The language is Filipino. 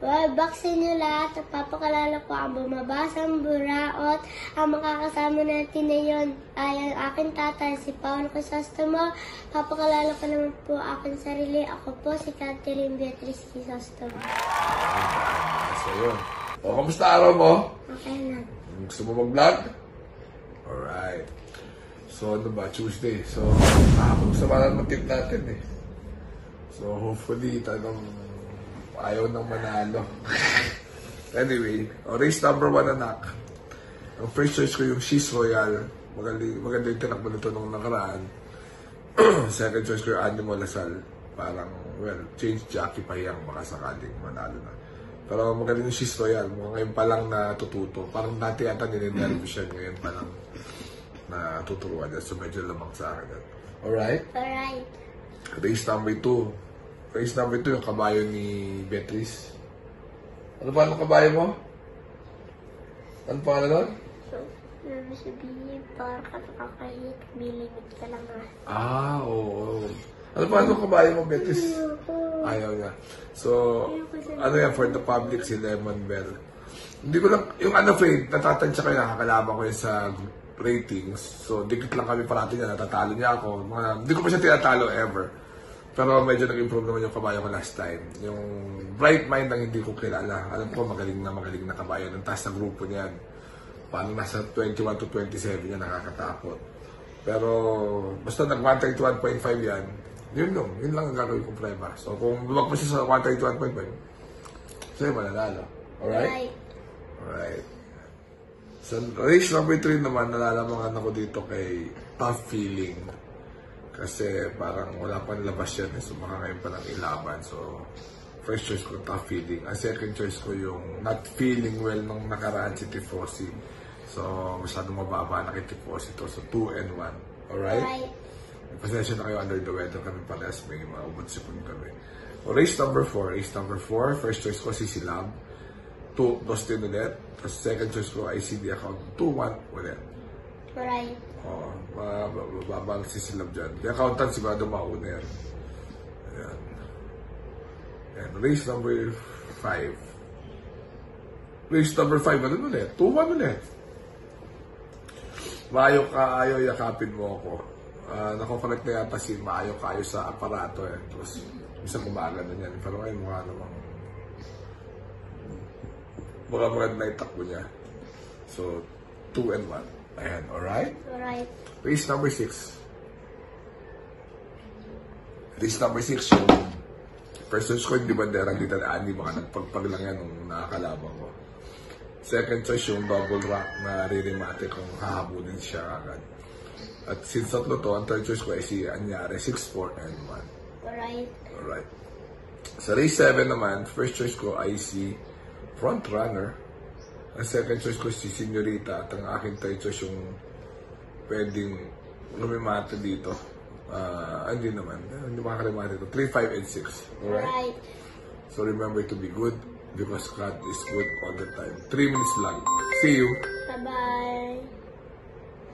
Welcome sa inyo lahat. Papakalala ko ang bumabasang buraot. Ang makakasama natin ngayon ay ang aking tatay, si Paolo Crisostomo. Papakalala ko naman po aking sarili. Ako po si Catherine Beatrice Crisostomo. So, yun. O, kamusta araw mo? Okay lang. Gusto mo mag-vlog? Alright. So, ano ba? Tuesday. So, gusto ba naman tip natin eh. So, hopefully, talagang ayaw nang manalo. Anyway, race number 1, anak. Ang first choice ko yung Cheese Royale. Maganda yung tinakbo nito nung nakaraan. Second choice ko yung Animo Lasal. Parang, well, change jockey pa yang baka sakaling manalo na. Pero magaling yung Cheese Royale. Ngayon pa lang natututo. Parang dati yata ninenervous siya. Ngayon pa lang natuturuan niya. So medyo lamang sa akin. Alright? Alright. Race number 2. Race number 2 yung kabayo ni Beatrice. Ano pa ang kabayo mo? Ano pa na nun? So, namin sabihin, parang nakakahit, bilimit ka lang Oo. Ano pa ang kabayo mo, Beatrice? Ayaw niya. So, ano yan, for the public, si Lemon Bell. Hindi ko lang, yung unafraid, natatansya kayo, nakakalaban ko yun sa ratings. So, dikit lang kami parati niya, natatalo niya ako. Hindi ko pa siya tinatalo ever. Pero medyo nag-improve naman yung kabayo ko last time. Yung Bright Mind ang hindi ko kilala. Alam ko, magaling na kabayo. Ang taas na grupo niyan. Paano nasa 21 to 27 niya, nakakatakot. Pero, basta nag-131.5 yan, yun lang ang gagawin kong prueba. So, kung lumag pa siya sa 131.5, sa'yo mananalo. Alright? Alright. So, race number 3 naman, nalalamangan ako dito kay Tough Feeling. Kasi parang wala pang labas yan. So, baka ngayon pa lang ilaban. So, first choice ko, Tough Feeling. Ang second choice ko yung Not Feeling Well nung nakaraan si Tifosi. So, masyadong mababa na kay Tifosi to. So, 2 and 1. Alright? Alright. Pasensya na kayo, under the weather kami parehas, may mga ubod-sipon kami. O, race number 4. Race number 4, first choice ko si Silab. 2, Dustin ulit. Tapos second choice ko ay CD account. 2-1 ulit. Alright. O, mababang si Silab dyan. The accountant sigurado mauna yan. Ayan. Ayan. Race number 5. Race number 5, ano ulit? 2-1 ulit. Maayo ka, ayaw yakapin mo ako. Nako-connect na yata si Maayo kayo sa aparato eh. Tapos, isang umaga na yan. Pero ngayon mukha namang maganda na itakbo niya. So, 2 and 1. Ayan, alright? Alright. Race number 6. Race number 6 yung first choice ko yung di bandera dito na Ani. Baka nagpagpag lang yan nung nakakalabang ko. Second choice yung double rock na ririmate kung hahabulin siya agad. At since tatlo to, ang third choice ko ay si Anyare, 6-4 and 1. Alright. Alright. Sa race 7 naman, first choice ko ay si Front Runner. Ang second choice ko si Senorita. At ang aking third choice yung pwedeng lumimate dito. Hindi naman. Hindi makakalimate dito. 3, 5, and 6. Alright? So remember to be good because God is good all the time. 3 minutes lang. See you! Bye-bye!